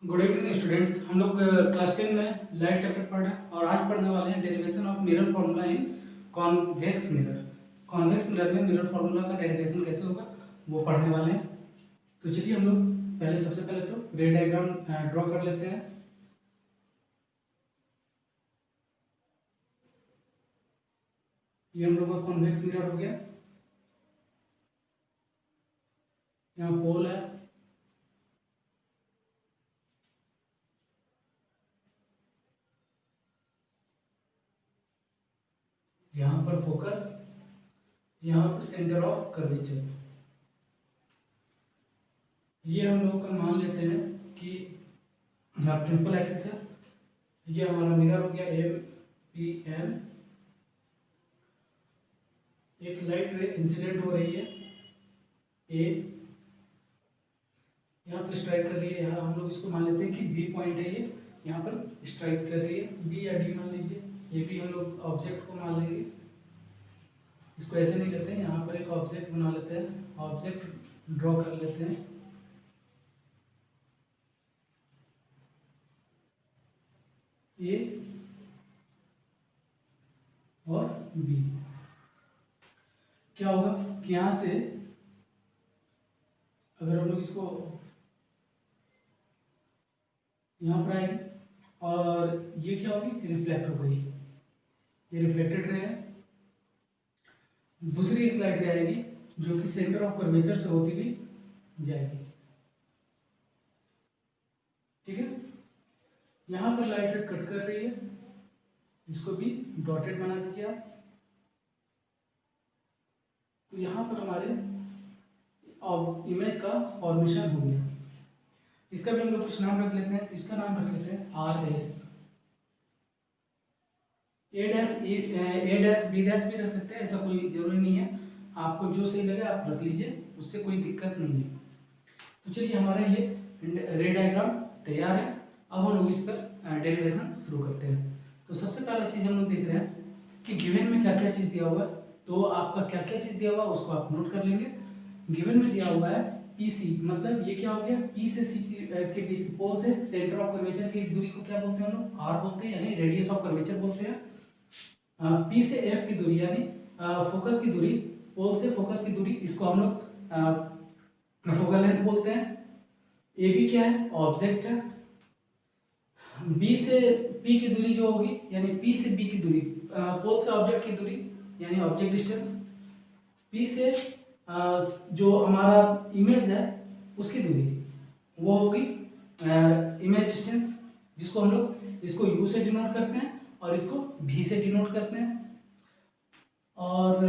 Good evening students. हम लोग class 10 में लाइफ चैप्टर पढ़ रहे हैं और आज पढ़ने वाले हैं derivation of mirror formula in convex mirror. Convex mirror में मिरर फार्मूला का डेरिवेशन कैसे होगा वो पढ़ने वाले हैं। तो चलिए हम लोग सबसे पहले तो रे डायग्राम ड्रॉ कर लेते हैं। ये हम लोग का कॉन्वेक्स मिरर हो गया। यहाँ पोल है, यहाँ पर फोकस, यहाँ पर सेंटर ऑफ कर्वेचर। ये हम लोग का मान लेते हैं कि यहाँ प्रिंसिपल एक्सिस है। ये हमारा मिरर हो गया एम पी एन। एक लाइट रे इंसिडेंट हो रही है ए, यहाँ पर स्ट्राइक कर रही है। यहाँ हम लोग इसको मान लेते हैं कि बी पॉइंट है, ये यहाँ पर स्ट्राइक कर रही है। बी या डी मान लीजिए, ये भी हम लोग ऑब्जेक्ट को मान लेंगे। इसको ऐसे नहीं करते हैं, यहाँ पर एक ऑब्जेक्ट बना लेते हैं, ऑब्जेक्ट ड्रॉ कर लेते हैं। ए और बी। क्या होगा कि यहाँ से अगर हम लोग इसको यहाँ पर आएंगे और ये क्या होगी, रिफ्लेक्ट हो गई, ये रिफ्लेक्टेड रे है। दूसरी एक लाइट रे आएगी जो कि सेंटर ऑफ कर्वेचर से होती हुई जाएगी। ठीक है, यहाँ पर लाइट रे कट कर रही है, इसको भी डॉटेड बना दीजिए आप। तो यहाँ पर हमारे इमेज का फॉर्मेशन हो गया। इसका भी हम लोग कुछ नाम रख लेते हैं। इसका नाम रख लेते हैं आर एस। ए डैश बी डैश भी रख सकते हैं, ऐसा कोई जरूरी नहीं है। आपको जो सही लगे आप रख लीजिए, उससे कोई दिक्कत नहीं है। तो चलिए हमारा ये रे डायग्राम तैयार है। अब हम लोग इस पर डेरिवेशन शुरू करते हैं। तो सबसे पहला चीज़ हम लोग देख रहे हैं कि गिवन में क्या क्या चीज़ दिया हुआ है। तो आपका क्या क्या चीज़ दिया हुआ है उसको आप नोट कर लेंगे। गिवन में दिया हुआ है पी सी, मतलब ये क्या हो गया, पी से सी के बीच पोल से सेंटर ऑफ कर्वेचर की दूरी को क्या बोलते हैं हम लोग, आर बोलते हैं, यानी रेडियस ऑफ कर्वेचर बोलते हैं। पी से एफ की दूरी यानी फोकस की दूरी, पोल से फोकस की दूरी, इसको हम लोग फोकल लेंथ बोलते हैं। ए बी क्या है, ऑब्जेक्ट है। बी से पी की दूरी जो होगी, यानी पी से बी की दूरी, पोल से ऑब्जेक्ट की दूरी यानी ऑब्जेक्ट डिस्टेंस। पी से जो हमारा इमेज है उसकी दूरी वो होगी इमेज डिस्टेंस, जिसको हम लोग इसको यू से डिनोट करते हैं और इसको भी से डिनोट करते हैं। और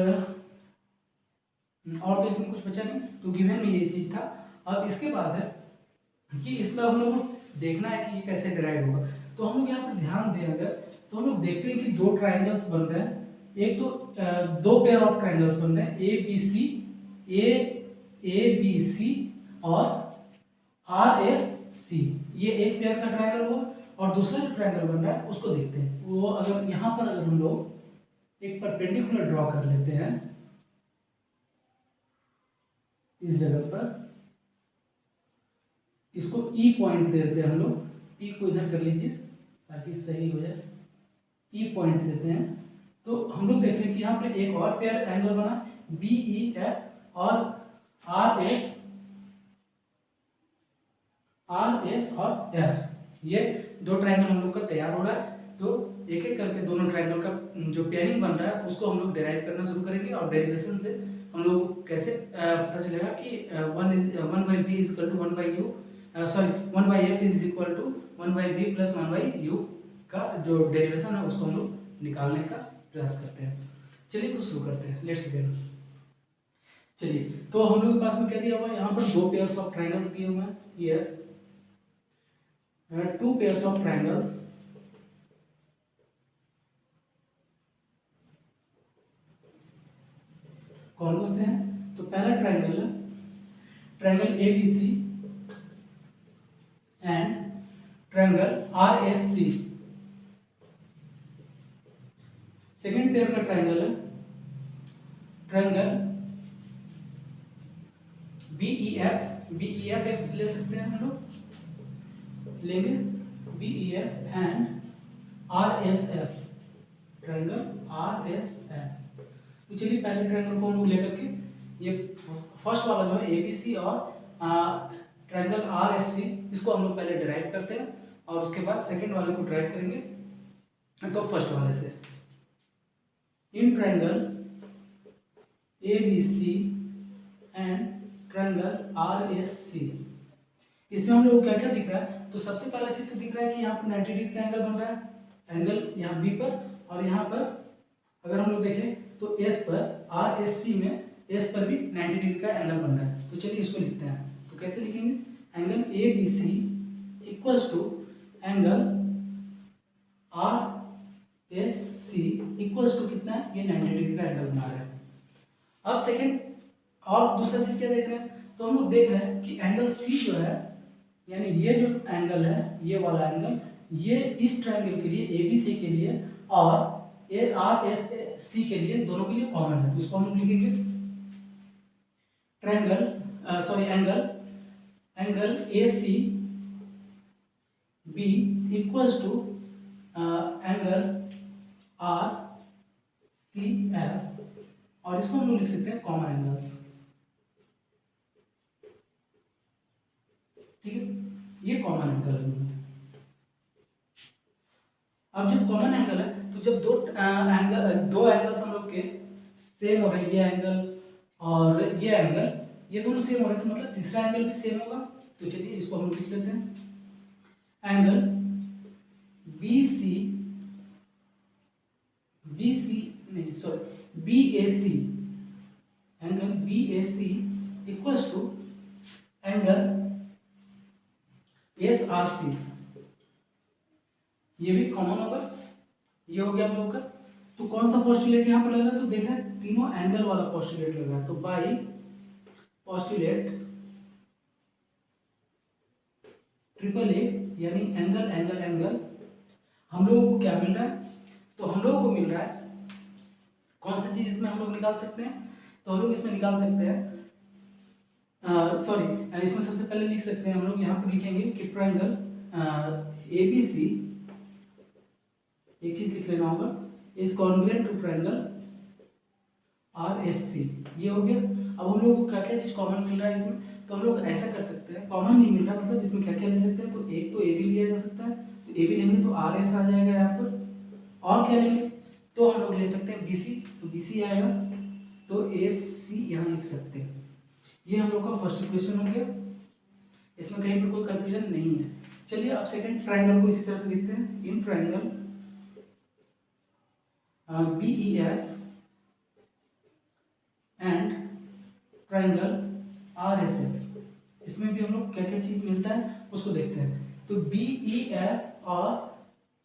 तो इसमें कुछ बचा नहीं, तो गिवन में ये चीज़ था। अब इसके बाद है कि इसमें हम लोग को देखना है कि ये कैसे डिराइव होगा। तो हम लोग यहाँ पर ध्यान दें अगर, तो हम लोग देखते हैं कि दो ट्राइंगल्स बन रहे हैं। एक तो दो पेयर ऑफ ट्राइंगल्स बन रहे हैं, ए बी सी और आर एस सी। ये एक पेयर का ट्राइंगल हुआ। और दूसरा जो ट्राइंगल बन रहा है उसको देखते हैं। वो अगर यहाँ पर अगर हम लोग एक परपेंडिकुलर ड्रॉ कर लेते हैं इस जगह पर, इसको ई पॉइंट दे देते हैं हम लोग। ई को इधर कर लीजिए ताकि सही हो जाए। ई पॉइंट देते हैं तो हम लोग देख रहे हैं कि यहाँ पर एक और पेयर एंगल बना, बी ई एफ और आर एस और एफ। ये दो ट्राइंगल हम लोग का तैयार हो रहा है। तो एक एक करके दोनों ट्राइंगल का जो पेयरिंग बन रहा है उसको हम लोग डेराइव करना शुरू करेंगे। और डेरिवेशन से हम लोग को कैसे पता चलेगा कि 1/v is equal to 1/u, sorry 1/f is equal to 1/v plus 1/u का जो डेरिवेशन है उसको हम लोग निकालने का प्रयास करते हैं। चलिए तो शुरू करते हैं, लेट्स बिगिन। चलिए, तो हम लोग के पास में क्या दिया हुआ है, यहाँ पर दो पेयर्स ऑफ ट्राइंगल्स दिए हुए हैं। Here two pairs of triangles कौन कौन से हैं, तो पहला ट्राइंगल है triangle A B C and triangle R S C. Second pair का ट्राइंगल है ट्राइंगल बी ई एफ ले सकते हैं हम लोग, लेंगे B E F and R S F, triangle R S F. तो चलिए पहले ट्रायंगल को हम लोग लेकर के ये फर्स्ट वाला जो है ए बी सी और ट्रायंगल आर एस सी, इसको हम लोग पहले डिराइव करते हैं और उसके बाद सेकंड वाले को डिराइव करेंगे। तो फर्स्ट वाले से, in triangle A B C and triangle R S C, इसमें हम लोग को क्या क्या दिख रहा है? तो सबसे पहला चीज तो दिख रहा है कि यहाँ पर 90 डिग्री का एंगल बन रहा है, एंगल यहाँ बी पर, और यहाँ पर अगर हम लोग देखें तो एस पर, आर एस सी में एस पर भी 90 डिग्री का एंगल बन रहा है। तो चलिए इसको लिखते हैं। तो कैसे लिखेंगे? Angle A B C equals to angle R S C equals to कितना है? ये 90 डिग्री का एंगल बना रहा है। अब सेकंड और दूसरा चीज क्या देख रहे हैं? तो हम लोग देख रहे हैं कि एंगल सी जो है, यानी ये जो एंगल है, ये वाला एंगल, ये इस ट्रायंगल के लिए ए बी सी के लिए और ए आर एस सी के लिए, दोनों के लिए कॉमन है। तो इसको हम लोग लिखेंगे triangle sorry angle A C B equals to angle R C F, और इसको हम लोग लिख सकते हैं कॉमन एंगल्स। ठीक है, ये कॉमन एंगल है। अब जब कॉमन एंगल है तो जब दो एंगल्स हम लोग के सेम हो रहे हैं, ये एंगल और ये एंगल, ये दोनों सेम हो रहे हैं, तो मतलब तीसरा एंगल भी सेम होगा। तो चलिए इसको हम लिख लेते हैं। Angle B C B A C, angle B A C equals to angle S R C, ये भी कॉमन होगा। ये हो गया हम लोग का। तो कौन सा पोस्टुलेट यहाँ पर लग रहा है? तो देख रहे हैं तीनों एंगल वाला पोस्टुलेट लग रहा है। तो बाई पोस्टुलेट ट्रिपल ए, यानी एंगल एंगल एंगल, हम लोगों को क्या मिल रहा है? तो हम लोगों को मिल रहा है कौन सा चीज इसमें हम लोग निकाल सकते हैं? तो हम लोग इसमें निकाल सकते हैं इसमें सबसे पहले लिख सकते हैं हम लोग, यहाँ पर लिखेंगे कि ट्रायंगल ए बी सी, एक चीज लिख लेना होगा, is congruent to triangle R S C. ये हो गया। अब हम लोग को क्या क्या चीज कॉमन मिल रहा है इसमें? तो हम लोग ऐसा कर सकते हैं, कॉमन नहीं मिल रहा मतलब इसमें क्या क्या ले सकते हैं? तो एक तो ए बी लिया जा सकता है, तो ए बी लेंगे तो आर एस आ जाएगा यहाँ पर। और क्या लेंगे? तो हम लोग ले सकते हैं बी सी, तो बी सी आएगा, तो ए सी यहाँ लिख सकते हैं। ये हम लोग का फर्स्ट इक्वेशन हो गया, इसमें कहीं पर कोई कंफ्यूजन नहीं है। चलिए अब सेकंड ट्रायंगल को इसी तरह से लिखते हैं। In triangle B E F and triangle R S F, इसमें भी हम लोग क्या क्या चीज मिलता है उसको देखते हैं। तो बी ई एफ और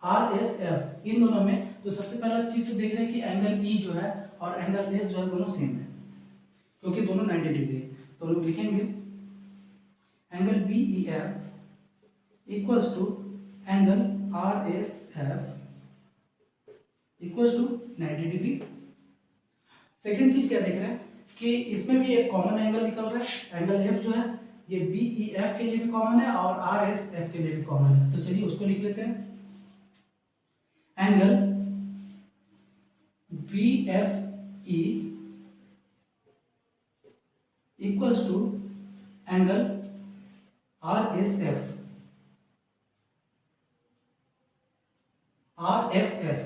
आर एस एफ, इन दोनों में तो सबसे पहला चीज तो देख रहे हैं कि एंगल ई जो है और एंगल एस जो है दोनों सेम है, क्योंकि दोनों 90 डिग्री है। तो हम लोग लिखेंगे angle B E F equals to angle R S F equals to 90 degree. Second चीज क्या देख रहे हैं कि इसमें भी एक कॉमन एंगल निकल रहा है, एंगल एफ जो है ये बी ई एफ के लिए भी कॉमन है और आर एस एफ के लिए भी कॉमन है। तो चलिए उसको लिख लेते हैं। Angle B F E equals to angle R S F R F S,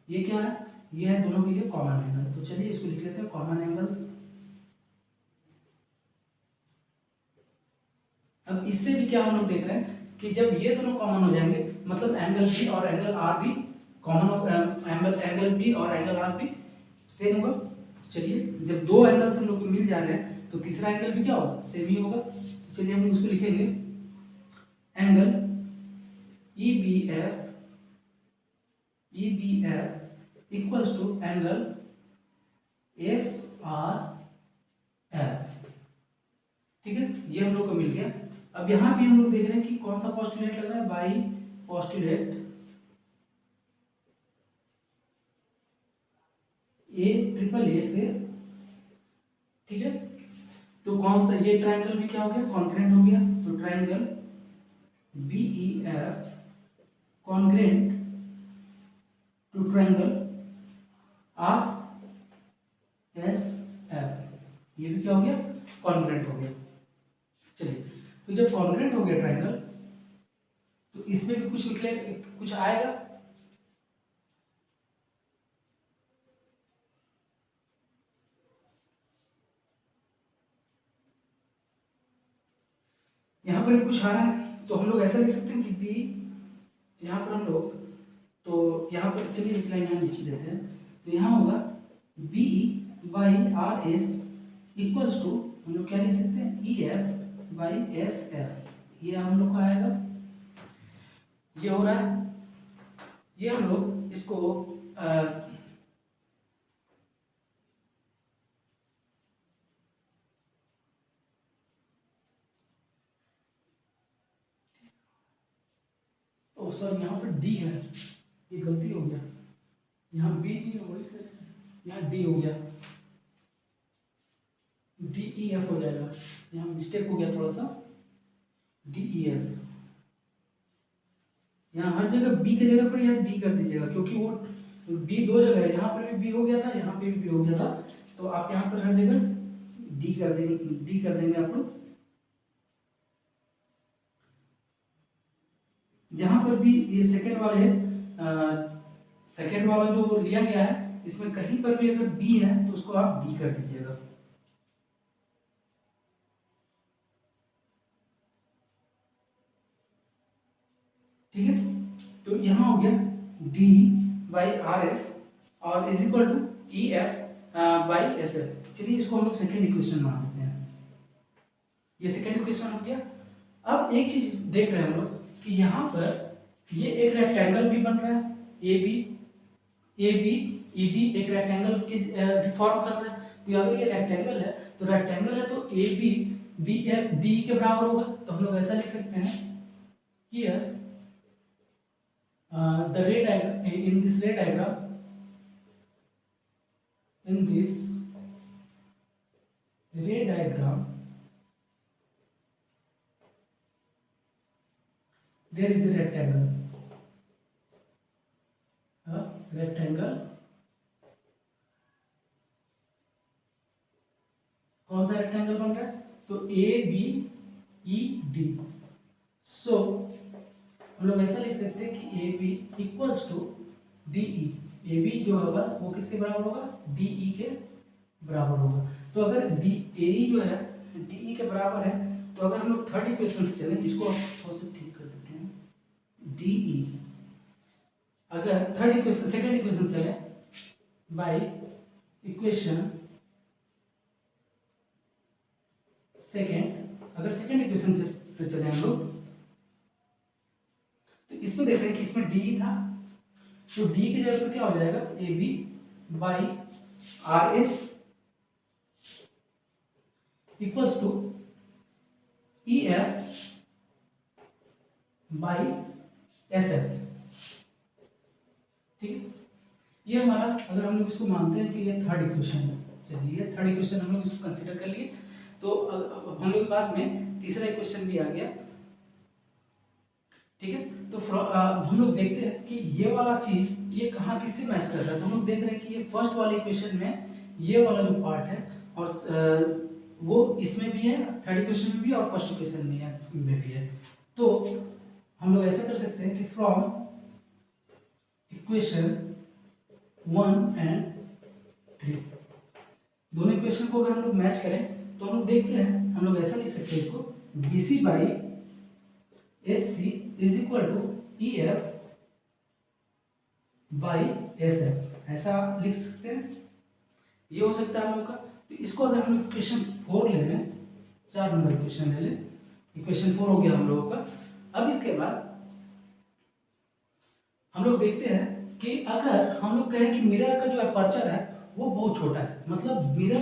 ये क्या है? ये है दोनों के लिए कॉमन एंगल। तो चलिए इसको लिख लेते हैं कॉमन एंगल्स। अब इससे भी क्या हम लोग देख रहे हैं कि जब ये दोनों कॉमन हो जाएंगे, मतलब एंगल बी और एंगल आर भी कॉमन हो, एंगल बी और एंगल आर भी सेम होगा। चलिए जब दो एंगल्स हम लोग को मिल जा रहे हैं तो तीसरा एंगल भी क्या होगा? सेम ही होगा। तो चलिए हम इसको लिखेंगे angle E B F equals to angle S R F. ठीक है, ये हम लोग को मिल गया। अब यहां भी हम लोग देख रहे हैं कि कौन सा पोस्टुलेट लग रहा है? By postulate A triple A से। ठीक है, तो कौन सा? ये ट्रायंगल भी क्या हो गया? कॉन्ग्रुएंट हो गया। तो triangle congruent to triangle R S F. ये भी क्या हो गया, कॉन्ग्रेंट हो गया। चलिए, तो जब कॉन्ग्रेंट हो गया ट्रायंगल तो इसमें भी कुछ निकले, कुछ आएगा। यहाँ पर भी कुछ आ रहा है, तो हम लोग ऐसा लिख सकते हैं कि बी, यहाँ पर हम लोग, तो यहाँ पर चलिए एक लाइन यहाँ नीचे देते हैं, तो यहाँ होगा B by R S equals to, हम लोग क्या लिख सकते हैं, E F by S F. ये हम लोग का आएगा, ये हो रहा है। ये हम लोग इसको ओ सॉरी, यहाँ पर डी है, ये गलती हो गया, यहाँ बी नहीं है, वही यहाँ डी हो गया, डी ई एफ हो जाएगा, यहाँ मिस्टेक हो गया थोड़ा सा, डी ई एफ। यहाँ हर जगह बी की जगह पर यहाँ डी कर दीजिएगा, क्योंकि वो बी दो जगह है, यहाँ पर भी बी हो गया था, यहाँ पे भी बी हो गया था, तो आप यहाँ पर हर जगह डी कर देंगे, डी कर देंगे आप लोग। यहाँ पर भी ये सेकेंड वाले, सेकेंड वाला जो लिया गया है, इसमें कहीं पर भी अगर बी है तो उसको आप डी कर दीजिएगा। ठीक है, तो यहाँ हो गया डी बाई आर एस और is equal to E F by S F. चलिए इसको हम लोग सेकेंड इक्वेशन मान लेते हैं, ये सेकेंड इक्वेशन हो गया। अब एक चीज देख रहे हैं हम लोग कि यहाँ पर ये एक रेक्टेंगल भी बन रहा है, ए बी ई डी एक रेक्टेंगल के फॉर्म कर रहा है। तो अगर ये रेक्टेंगल है तो A B D F D के बराबर होगा, तो हम लोग ऐसा लिख सकते हैं कि the ray diagram, in this ray diagram, there is a rectangle, कौन सा रेक्टेंगल बन रहा है, तो ए बी ई डी। सो हम लोग ऐसा लिख सकते हैं कि A B equals to D E. A B जो होगा वो किसके बराबर होगा, डी ई के बराबर होगा। तो अगर डी ए ई जो है डी ई के बराबर है, तो अगर हम लोग थर्ड इक्वेशन से चलें, इसको थोड़ा सा ठीक कर देते हैं, डी ई अगर थर्ड इक्वेशन सेकेंड इक्वेशन चले बाय इक्वेशन सेकेंड, अगर सेकेंड इक्वेशन से चले हम लोग, तो इसमें देख रहे हैं कि इसमें डी था, तो डी की जगह पर क्या हो जाएगा, A B by R S equals to E F by S F. ठीक है, ये हमारा, अगर हम लोग इसको मानते हैं कि ये थर्ड इक्वेशन है, चलिए थर्ड इक्वेशन हम लोग इसको कंसीडर कर लिए, तो अब हम लोग के पास में तीसरा इक्वेशन भी आ गया। ठीक है, तो हम लोग देखते हैं कि ये वाला चीज ये कहाँ किससे मैच कर रहा है। तो हम लोग देख रहे हैं कि ये फर्स्ट वाले इक्वेशन में ये वाला जो पार्ट है, और वो इसमें भी है, थर्ड इक्वेशन में भी और फर्स्ट इक्वेशन में भी है। तो हम लोग ऐसा कर सकते हैं कि फ्रॉम इक्वेशन 1 एंड 3, दोनों इक्वेशन को अगर हम लोग मैच करें तो हम लोग देखते हैं, हम लोग ऐसा लिख सकते हैं इसको, B C by S C is equal to E F by S F, ऐसा लिख सकते हैं। ये हो सकता है हम लोग का। तो इसको अगर हम लोग इक्वेशन 4 ले लें, 4 नंबर इक्वेशन ले लें, इक्वेशन 4 हो गया हम लोगों का। अब इसके बाद हम लोग देखते हैं कि अगर हम लोग कहें कि मिरर का जो अपर्चर है वो बहुत छोटा है, मतलब मिरर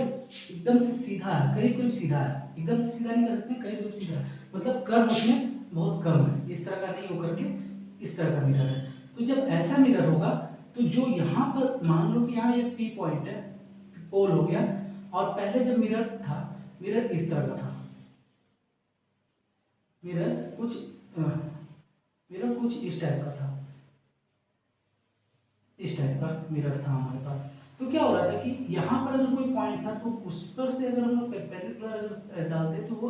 एकदम से सीधा है, करीब करीब सीधा है, एकदम से सीधा नहीं कर सकते, करीब करीब सीधा है, मतलब कर्व उसमें बहुत कम है, इस तरह का नहीं होकर के इस तरह का मिरर है। तो जब ऐसा मिरर होगा तो जो यहाँ पर मान लो कि यहाँ एक पी पॉइंट है, पोल हो गया, और पहले जब मिरर था, मिरर इस तरह का था, मिरर कुछ इस टाइप का था, इस टाइप का मिरर था हमारे पास। तो क्या हो रहा था कि यहाँ पर अगर कोई पॉइंट था तो उस पर से अगर हम लोग परपेंडिकुलर अगर डालते तो वो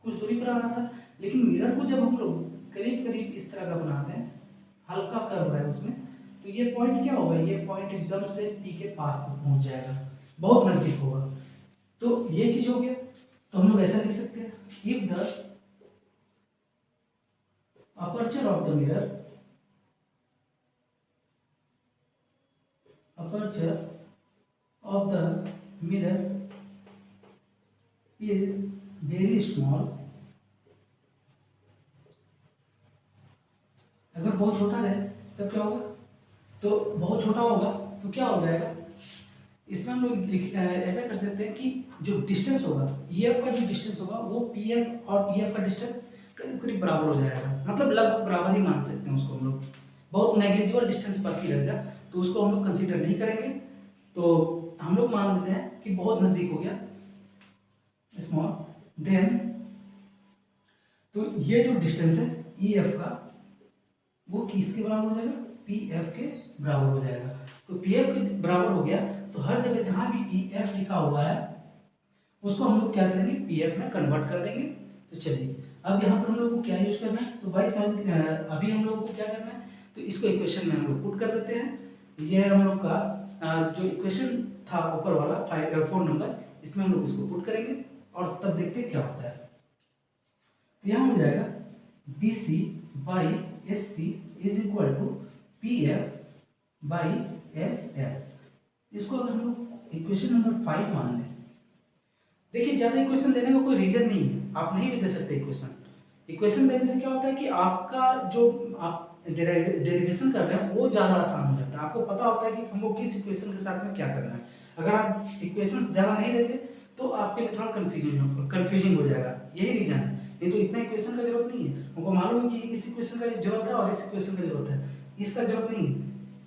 कुछ दूरी पर आना था, लेकिन मिरर को जब हम लोग करीब करीब इस तरह का बनाते हैं, हल्का कर्व है उसमें, तो ये पॉइंट क्या होगा, ये पॉइंट एकदम से पी के पास तक पहुंच जाएगा, बहुत नजदीक होगा। तो ये चीज हो गया। तो हम लोग ऐसा लिख सकते हैं, if the aperture of the mirror, aperture of the mirror is very small, अगर बहुत छोटा है तब क्या होगा, तो बहुत छोटा होगा तो क्या हो जाएगा, इसमें हम लोग ऐसा कर सकते हैं कि जो डिस्टेंस होगा, EF का जो डिस्टेंस होगा वो PF और EF का डिस्टेंस करीब करीब बराबर हो जाएगा, मतलब लगभग बराबर ही मान सकते हैं उसको हम लोग, बहुत नेग्लिजिबल डिस्टेंस बाकी रहेगा तो उसको हम लोग कंसीडर नहीं करेंगे। तो हम लोग मान लेते हैं कि बहुत नजदीक हो गया, स्मॉल, देन तो ये जो डिस्टेंस है EF का वो किसके बराबर हो जाएगा, PF के बराबर हो जाएगा। तो PF के बराबर हो गया तो हर जगह जहां भी EF लिखा हुआ है उसको हम लोग क्या करेंगे, PF में कन्वर्ट कर देंगे। तो चलिए अब यहाँ पर हम लोग को क्या यूज करना है, तो भाई अभी हम लोग को क्या करना है, तो इसको इक्वेशन में हम लोग पुट कर देते हैं। ये हम लोग का जो इक्वेशन था ऊपर वाला 4 नंबर, इसमें हम लोग इसको पुट करेंगे और तब देखते हैं क्या होता है। तो यहाँ हो जाएगा BC by SC is equal to PF by SF। इसको अगर हम लोग इक्वेशन नंबर 5 मान लें, देखिए ज़्यादा इक्वेशन देने का कोई रीजन नहीं है, आप नहीं भी दे सकते इक्वेशन। इक्वेशन देने से क्या होता है कि आपका जो आप डेरिवेशन कर रहे हैं वो ज़्यादा आसान हो जाता है, आपको पता होता है कि हमको किस इक्वेशन के साथ में क्या करना है। अगर आप इक्वेशन ज़्यादा नहीं देते तो आपके लिए थोड़ा कन्फ्यूजिंग हो जाएगा, यही रीजन है। नहीं तो इतना इक्वेशन का जरूरत नहीं है, हमको मालूम है कि इस इक्वेशन का जरूरत है और इस इक्वेशन का जरूरत है, इसका जरूरत नहीं है,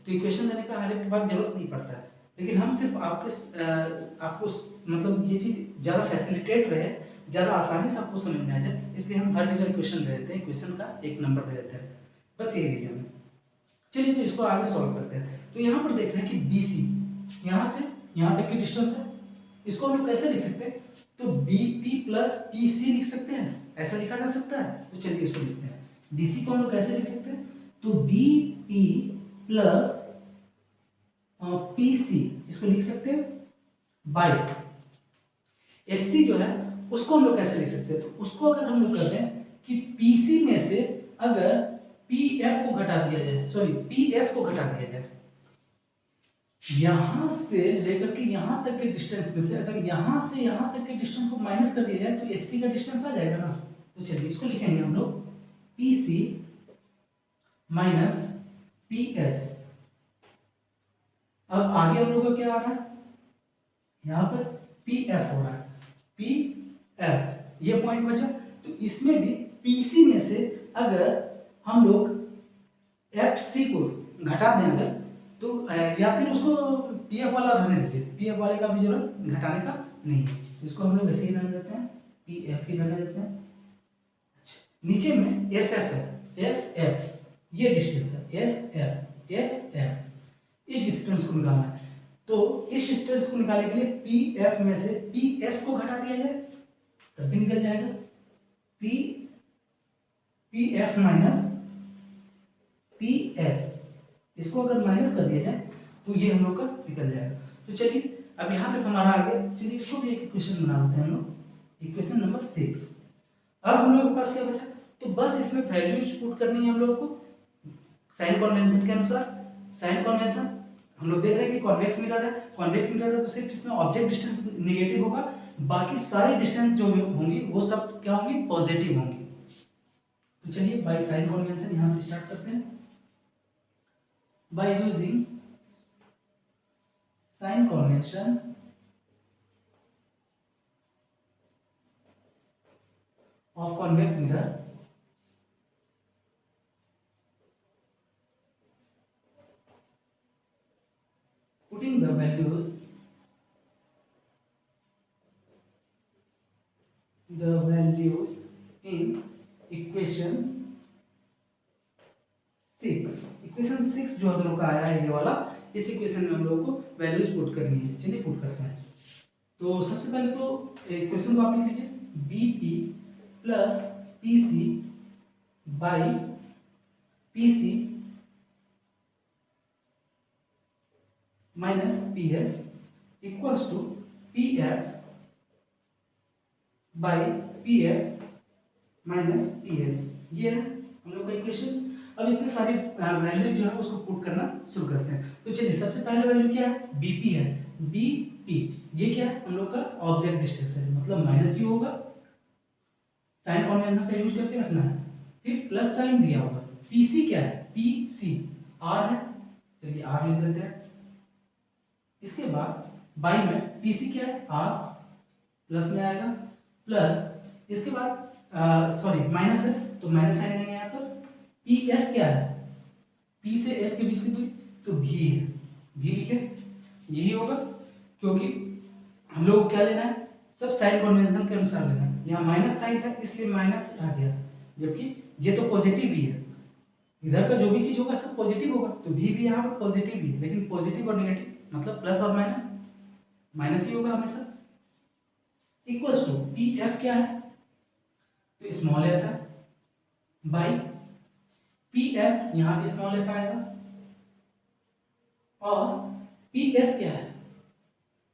तो इक्वेशन देने का हर एक बार जरूरत नहीं पड़ता है। लेकिन हम सिर्फ आपको मतलब ये चीज़ ज़्यादा फैसिलिटेट रहे, ज़्यादा आसानी से आपको समझ में आ जाए, इसलिए हम हर जगह इक्वेशन दे देते हैं, इक्वेशन का एक नंबर दे देते हैं, बस यही रीजन है। चलिए तो इसको आगे सॉल्व करते हैं। तो यहाँ पर देख रहे हैं कि BC यहाँ से यहाँ तक की डिस्टेंस है, इसको हम लोग कैसे लिख सकते हैं, तो BP प्लस PC लिख सकते हैं, ऐसा लिखा जा सकता है। तो चलिए इसको लिखते हैं, BC को हम लोग कैसे लिख सकते हैं, तो BP प्लस PC इसको लिख सकते हैं बाई SC जो है उसको हम लोग कैसे लिख सकते हैं, तो उसको अगर हम लोग करते हैं कि PC में से अगर PF को घटा दिया जाए, सॉरी PS को घटा दिया जाए, यहां से लेकर के यहां तक के डिस्टेंस में से अगर यहां से यहां तक के डिस्टेंस को माइनस कर दिया जाए तो SC का डिस्टेंस आ जाएगा ना। तो चलिए इसको लिखेंगे हम लोग PC माइनस PS। अब आगे हम लोग का क्या आ रहा है, यहाँ पर PF हो रहा है, PF ये पॉइंट बचा, तो इसमें भी PC में से अगर हम लोग FC को घटा दें अगर, तो या फिर उसको PF वाला रहने दीजिए, PF वाले का भी जरूरत घटाने का नहीं है, इसको हम लोग ऐसे ही रहने देते हैं, PF ही रहने देते हैं। नीचे में SF है, SF ये डिस्टेंस है, SF इस डिस्टेंस को निकालना है। तो इस डिस्टेंस को निकालने के लिए PF में से PS को घटा दिया जाए तब भी निकल जाएगा, PF माइनस PS, इसको अगर माइनस कर दिया जाए तो ये हम लोग का निकल जाएगा। तो चलिए अब यहाँ तक हमारा आ गया, चलिए इसको भी एक इक्वेशन बना देते हैं हम लोग, इक्वेशन नंबर 6। अब हम लोग के पास क्या बचा, तो बस इसमें वैल्यूज पुट करनी है हम लोग को साइन कन्वेंशन के अनुसार। साइन कन्वेंशन हम लोग देख रहे हैं कि कॉन्वेक्स मिरर है, कॉन्वेक्स मिरर है तो सिर्फ इसमें ऑब्जेक्ट डिस्टेंस नेगेटिव होगा, बाकी सारे डिस्टेंस जो होंगी वो सब क्या होंगी, पॉजिटिव होंगी। तो चलिए बाय साइन कन्वेंशन यहां से स्टार्ट करते हैं, by using sign convention of convex mirror, putting the values in equation 6 equation 6 जो हम लोग का आया है ये वाला, इस इक्वेशन में हम लोग को वैल्यूज पुट करनी है। चलिए पुट करते हैं। तो सबसे पहले तो इक्वेशन को आप लिख लीजिए, BP plus PC by PC minus PS equals to PF by PF minus PS. ये है हम लोग का इक्वेशन। अब इसमें सारी वैल्यू जो है उसको पुट करना शुरू करते हैं। तो चलिए सबसे पहले वैल्यू क्या है, बीपी है। बीपी ये क्या है हम लोग का ऑब्जेक्ट डिस्टेंस है, मतलब माइनस यू होगा, साइन कन्वेंशन का यूज करके रखना है, फिर प्लस साइन दिया होगा। पीसी क्या है, पीसी आर है, चलिए आर लिख देते हैं। इसके बाद बाई में पीसी क्या है आर, प्लस में आएगा, प्लस इसके बाद सॉरी माइनस है तो माइनस साइन देंगे यहाँ पर। पी एस क्या है, पी से एस के बीच की दूरी तो भी है, भी लिखे, यही होगा क्योंकि हम लोग क्या लेना है, सब साइन कन्वेंशन के अनुसार लेना है। यहाँ माइनस साइन है इसलिए माइनस आ गया, जबकि ये तो पॉजिटिव भी है, इधर का जो भी चीज होगा सब पॉजिटिव होगा, तो भी यहाँ पर पॉजिटिव भी है, लेकिन पॉजिटिव और नेगेटिव मतलब प्लस और माइनस, माइनस ही होगा हमेशा। इक्वल्स टू पी एफ क्या है, तो स्मॉल एफ है, बाई पी एफ यहाँ पे स्मॉल एफ आएगा, और पी एस क्या है,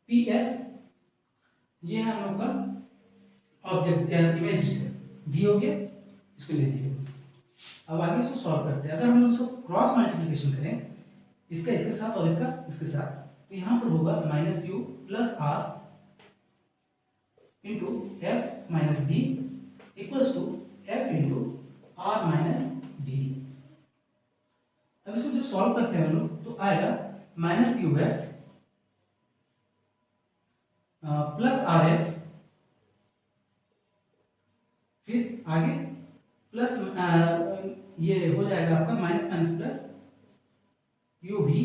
पी एस ये है हम लोग का ऑब्जेक्ट इमेज डिस्टेंस, भी हो गया, इसको ले लीजिए। अब आगे इसको सॉल्व करते हैं। अगर हम लोग इसको क्रॉस मल्टीप्लिकेशन करें, इसका इसके साथ और इसका इसके साथ, तो यहाँ पर होगा minus U plus R into F minus B equals to F into R minus B. अब इसको जब सॉल्व करते हैं हम लोग तो आएगा माइनस यू है प्लस आर एफ, फिर आगे प्लस ये हो जाएगा आपका माइनस माइनस प्लस यू भी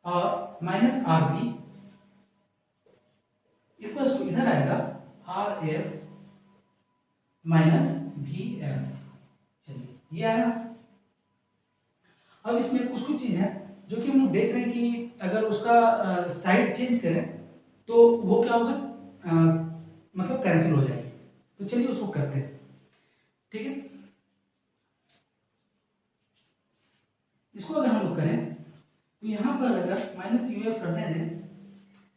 और minus R B equals to इधर आएगा आर एफ माइनस भी एफ। चलिए ये आया। अब इसमें कुछ कुछ चीज है जो कि हम लोग देख रहे हैं कि अगर उसका साइड चेंज करें तो वो क्या होगा, मतलब कैंसिल हो जाएगी। तो चलिए उसको करते हैं, ठीक है। इसको अगर हम लोग करें तो यहाँ पर अगर माइनस यू एफ रहने दें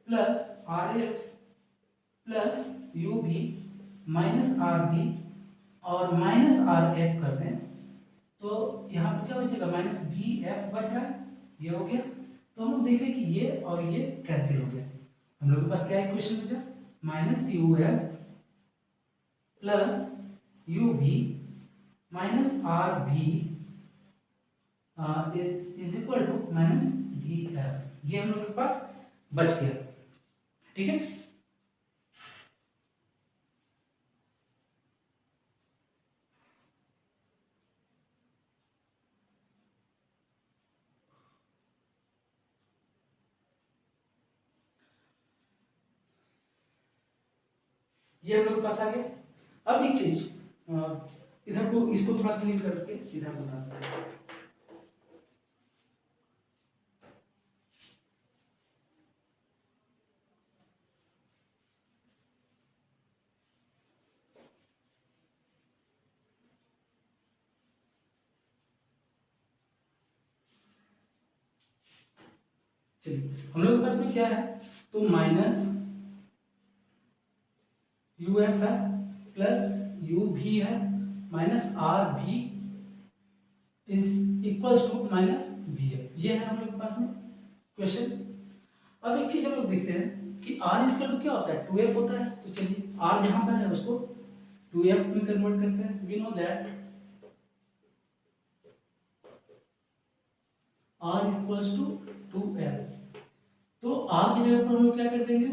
plus R F plus U भी माइनस आर बी और माइनस आर एफ कर दें तो यहाँ पर क्या बचेगा, माइनस बी एफ बच रहा है, ये हो गया। तो हम लोग देख रहे हैं कि ये और ये कैंसिल हो गया। हम लोग के पास क्या इक्वेशन बचा, minus U F plus U भी माइनस आर भी इज इक्वल टू माइनस भी एफ। ये हम लोग के पास बच गया, ठीक है। ये हम लोग के पास आ गया। अब एक चीज इधर को इसको थोड़ा क्लीन करके इधर बताते हैं। चलिए हम लोग के पास में क्या है, तो माइनस यू एफ है प्लस यू भी है माइनस आर भी is equals to minus B है। ये है हम लोग के पास में क्वेश्चन। अब एक चीज हम लोग देखते हैं कि आर इसका क्या होता है, 2f होता है। तो चलिए आर जहां पर है उसको 2f में कन्वर्ट करते हैं। We know that R equals to 2f। तो आर की जगह पर हम लोग क्या कर देंगे,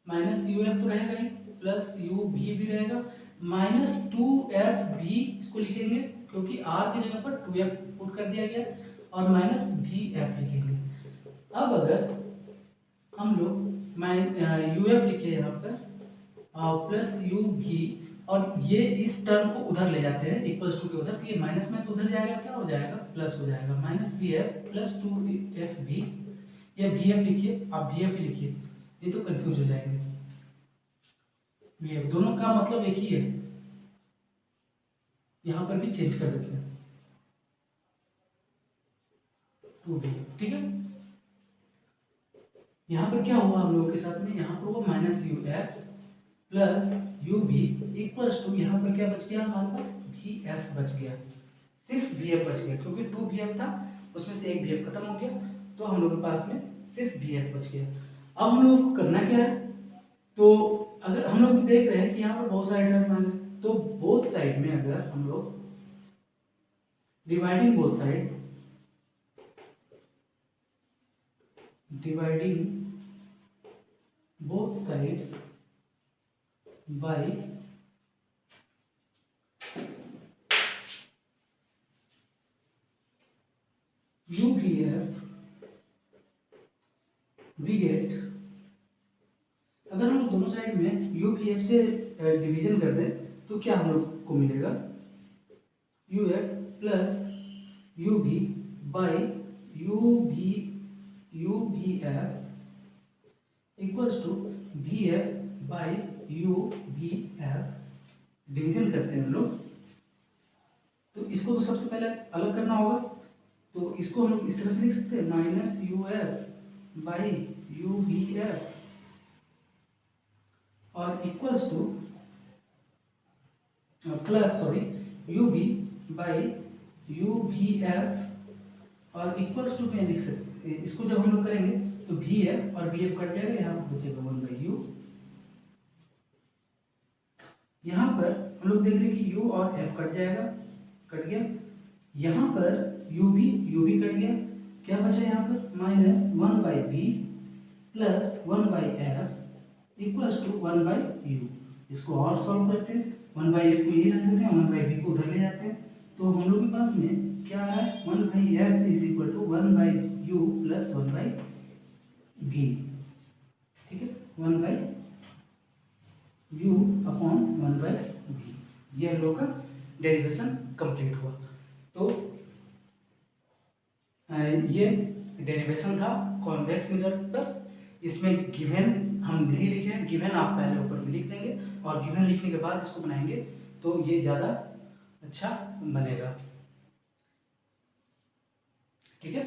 माइनस यू एफ तो रहेगा ही प्लस यू भी रहेगा माइनस 2f भी इसको लिखेंगे क्योंकि आर की जगह पर 2f पुट कर दिया गया और माइनस भी एफ लिखेंगे। अब अगर हम लोग यू एफ लिखे यहाँ पर प्लस यू भी और ये इस टर्म को उधर ले जाते हैं इक्वल्स टू के उधर, तो ये माइनस में तो उधर जाएगा, क्या हो जाएगा प्लस हो जाएगा, minus B F plus 2 F B, या वी एफ लिखिए, आप वी एफ ही लिखिए, ये तो कंफ्यूज हो जाएंगे। वी एफ दोनों का मतलब एक ही है, यहाँ पर भी चेंज कर देते हैं 2b, ठीक है। यहाँ पर क्या हुआ हम लोगों के साथ में, यहाँ पर वो minus U F plus U B equals to, यहाँ पर क्या बच गया हमारे पास, वी एफ बच गया, सिर्फ वी एफ बच गया, क्योंकि 2 वी एफ था उसमें से एक वी एफ खत्म हो गया, तो हम लोग के पास में सिर्फ वी एफ बच गया। अब हम लोग को करना क्या है, तो अगर हम लोग देख रहे हैं कि यहाँ पर बहुत सारे टर्म आ गए, तो बोथ साइड में अगर हम लोग dividing both side, dividing both sides by UVF we get, अगर हम लोग दोनों साइड में UVF से डिवीजन कर दें तो क्या हम लोग को मिलेगा, UF plus UV by UVF equals to VF by UVF, division करते हैं हम लोग, तो इसको तो सबसे पहले अलग करना होगा, तो इसको हम लोग इस तरह से लिख सकते हैं, माइनस UF बाई UVF और equals two plus sorry UV by UVF और इक्वल्स टू में लिख सकते, इसको जब हम लोग करेंगे तो VF और VF कट जाएगा, यहाँ पर बचेगा 1 बाई U। यहाँ पर हम लोग देख रहे हैं कि U और F कट जाएगा, कट गया, यहाँ पर UV कट गया, क्या बचा यहाँ पर minus 1 by B plus 1 by F equals to 1 by U. इसको और सॉल्व करते हैं, 1 बाई एफ को यही रख देते हैं, 1 बाई बी को उधर ले जाते हैं, तो हम लोग के पास में क्या आ रहा है, 1 by F is equal to 1 by U plus 1 by B, ठीक है, 1 by U upon 1 by B, ये हम लोग का डेरिवेशन कंप्लीट हुआ। तो ये डेरिवेशन था कॉन्वेक्स मिरर पर, इसमें गिवन हम नहीं लिखे हैं, गिवन आप पहले ऊपर में लिख देंगे और गिवन लिखने के बाद इसको बनाएंगे तो ये ज़्यादा अच्छा बनेगा, ठीक है।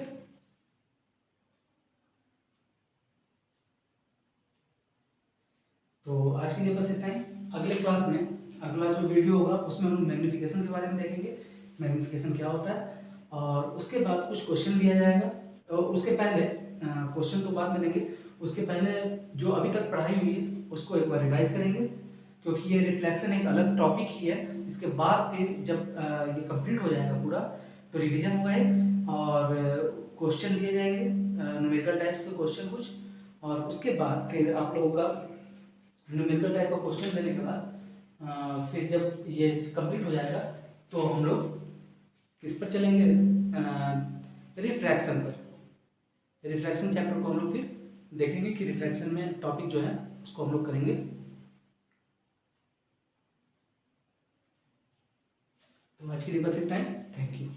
तो आज के लिए बस इतना ही, अगले क्लास में अगला जो वीडियो होगा उसमें हम मैग्नीफिकेशन के बारे में देखेंगे, मैग्नीफिकेशन क्या होता है, और उसके बाद कुछ क्वेश्चन दिया जाएगा, और उसके पहले क्वेश्चन तो बाद में देंगे, उसके पहले जो अभी तक पढ़ाई हुई है उसको एक बार रिवाइज करेंगे, क्योंकि ये रिफ्लेक्शन एक अलग टॉपिक ही है। इसके बाद फिर जब ये कंप्लीट हो जाएगा पूरा तो रिवीजन होगा एक, और क्वेश्चन दिए जाएंगे न्यूमेरिकल टाइप्स के क्वेश्चन कुछ, और उसके बाद फिर आप लोगों का न्यूमेरिकल टाइप का क्वेश्चन देने के बाद फिर जब ये कंप्लीट हो जाएगा तो हम लोग किस पर चलेंगे, रिफ्रैक्शन पर। रिफ्रैक्शन चैप्टर को हम लोग फिर देखेंगे कि रिफ्रैक्शन में टॉपिक जो है उसको हम लोग करेंगे। तो आज के लिए बस इतना है, थैंक यू।